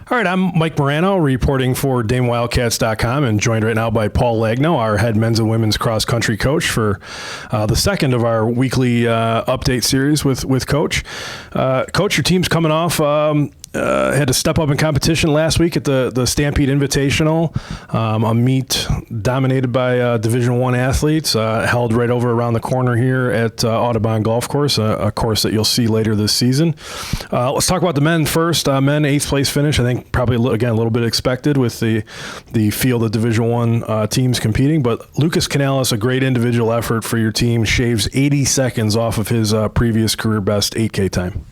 All right, I'm Mike Morano, reporting for DameWildcats.com, and joined right now by Paul Lagno, our head men's and women's cross-country coach, for the second of our weekly update series with Coach. Coach, your team's coming off had to step up in competition last week at the Stampede Invitational, a meet dominated by Division I athletes, held right over around the corner here at Audubon Golf Course, a course that you'll see later this season. Let's talk about the men first. Men, 8th place finish. I think probably, again, a little bit expected with the field of Division I teams competing, but Lucas Canales, a great individual effort for your team, shaves 80 seconds off of his previous career best 8K time.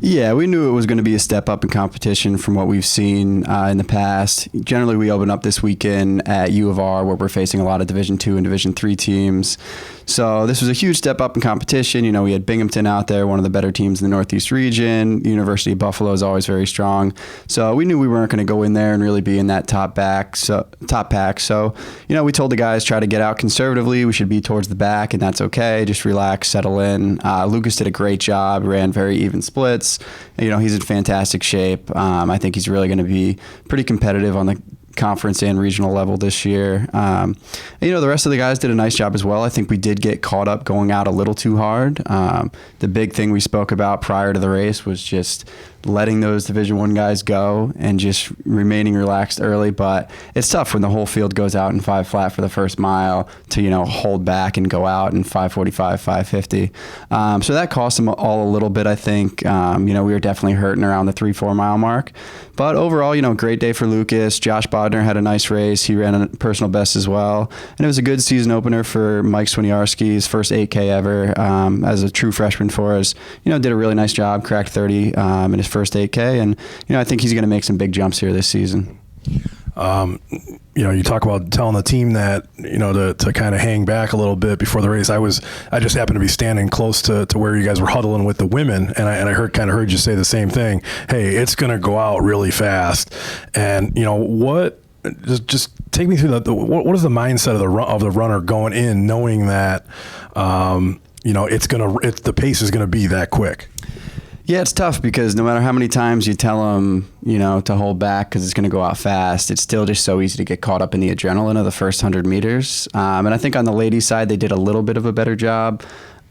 Yeah, we knew it was going to be a step up in competition from what we've seen in the past. Generally, we open up this weekend at U of R, where we're facing a lot of Division II and Division III teams. So this was a huge step up in competition. You know, we had Binghamton out there, one of the better teams in the Northeast region. University of Buffalo is always very strong. So we knew we weren't going to go in there and really be in that top pack. So, you know, we told the guys, try to get out conservatively. We should be towards the back, and that's okay. Just relax, settle in. Lucas did a great job, ran very even splits. You know, he's in fantastic shape. I think he's really going to be pretty competitive on the conference and regional level this year. And, you know, the rest of the guys did a nice job as well. I think we did get caught up going out a little too hard. The big thing we spoke about prior to the race was just letting those Division I guys go and just remaining relaxed early. But it's tough when the whole field goes out in 5 flat for the first mile to, you know, hold back and go out in 5:45, 5:50. So that cost them all a little bit, I think. You know, we were definitely hurting around the 3-4 mile mark. But overall, you know, great day for Lucas. Josh Bodner had a nice race. He ran a personal best as well. And it was a good season opener for Mike Swiniarski, his first 8K ever as a true freshman for us. You know, did a really nice job, cracked 30 in his first 8K. And, you know, I think he's going to make some big jumps here this season. You know, you talk about telling the team that, you know, to kind of hang back a little bit before the race. I just happened to be standing close to where you guys were huddling with the women, and I heard you say the same thing. Hey, it's going to go out really fast. And, you know, what just take me through what is the mindset of the runner going in, knowing that you know, the pace is going to be that quick? Yeah, it's tough because no matter how many times you tell them, you know, to hold back because it's going to go out fast, it's still just so easy to get caught up in the adrenaline of the first 100 meters. And I think on the ladies' side, they did a little bit of a better job.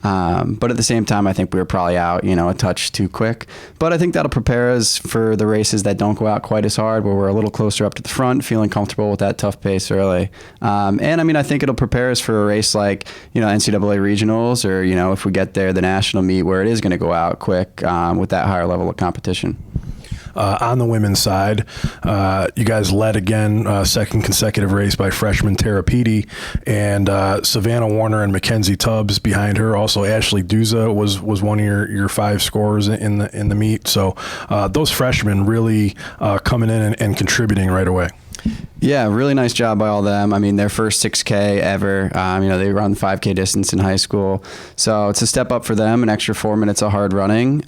But at the same time, I think we were probably out, you know, a touch too quick. But I think that'll prepare us for the races that don't go out quite as hard, where we're a little closer up to the front, feeling comfortable with that tough pace early. And I mean, I think it'll prepare us for a race like, you know, NCAA regionals, or, you know, if we get there, the national meet, where it is going to go out quick with that higher level of competition. On the women's side, you guys led again, second consecutive race by freshman Tara Petey, and Savannah Warner and Mackenzie Tubbs behind her. Also, Ashley Duza was one of your 5 scorers in the meet. So those freshmen really coming in and contributing right away. Yeah, really nice job by all them. I mean, their first 6K ever. You know, they run 5K distance in high school. So it's a step up for them, an extra 4 minutes of hard running.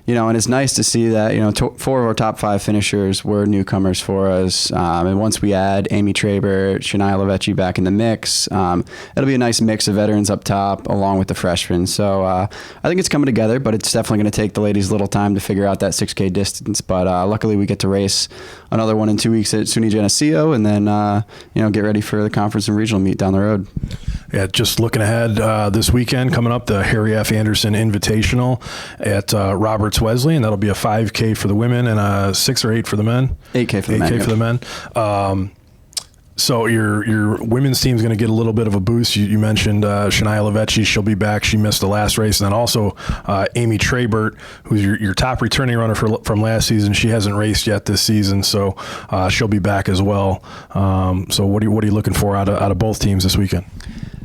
You know, and it's nice to see that, you know, 4 of our top 5 finishers were newcomers for us. And once we add Amy Traber, Shania Lavecchi back in the mix, it'll be a nice mix of veterans up top along with the freshmen. So I think it's coming together, but it's definitely going to take the ladies a little time to figure out that 6K distance. But luckily we get to race another one in 2 weeks at SUNY Geneseo, and then, you know, get ready for the conference and regional meet down the road. Yeah, just looking ahead this weekend, coming up, the Harry F. Anderson Invitational at Roberts Wesley, and that'll be a 5K for the women and a 6 or 8 for the men. 8K for the men. 8K for the men. So your women's team is going to get a little bit of a boost. You mentioned Shania Lavecchi. She'll be back. She missed the last race. And then also Amy Trabert, who's your top returning runner from last season. She hasn't raced yet this season, so she'll be back as well. So what are you looking for out of both teams this weekend?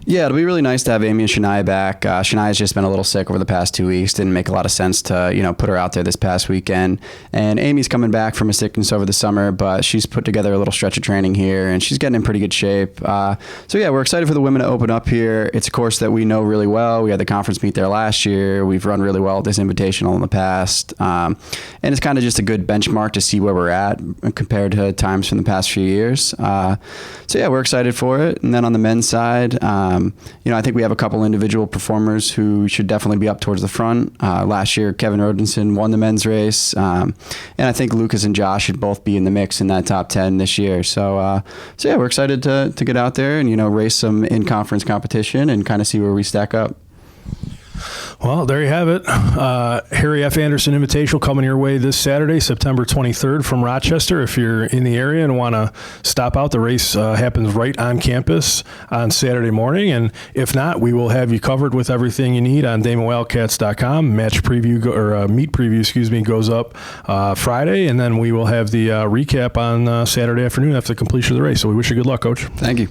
Yeah, it'll be really nice to have Amy and Shania back. Shania's just been a little sick over the past 2 weeks. Didn't make a lot of sense to, you know, put her out there this past weekend. And Amy's coming back from a sickness over the summer, but she's put together a little stretch of training here, and she's getting in pretty good shape. So yeah, we're excited for the women to open up here. It's a course that we know really well. We had the conference meet there last year. We've run really well at this invitational in the past. And it's kind of just a good benchmark to see where we're at compared to times from the past few years. So yeah, we're excited for it. And then on the men's side, I think we have a couple individual performers who should definitely be up towards the front. Last year, Kevin Rodenson won the men's race, and I think Lucas and Josh should both be in the mix in that top 10 this year. So yeah, we're excited to get out there and race some in-conference competition and kind of see where we stack up. Well, there you have it. Harry F. Anderson Invitational coming your way this Saturday, September 23rd from Rochester. If you're in the area and want to stop out, the race happens right on campus on Saturday morning. And if not, we will have you covered with everything you need on DamonWildcats.com. Match preview meet preview, goes up Friday, and then we will have the recap on Saturday afternoon after the completion of the race. So we wish you good luck, Coach. Thank you.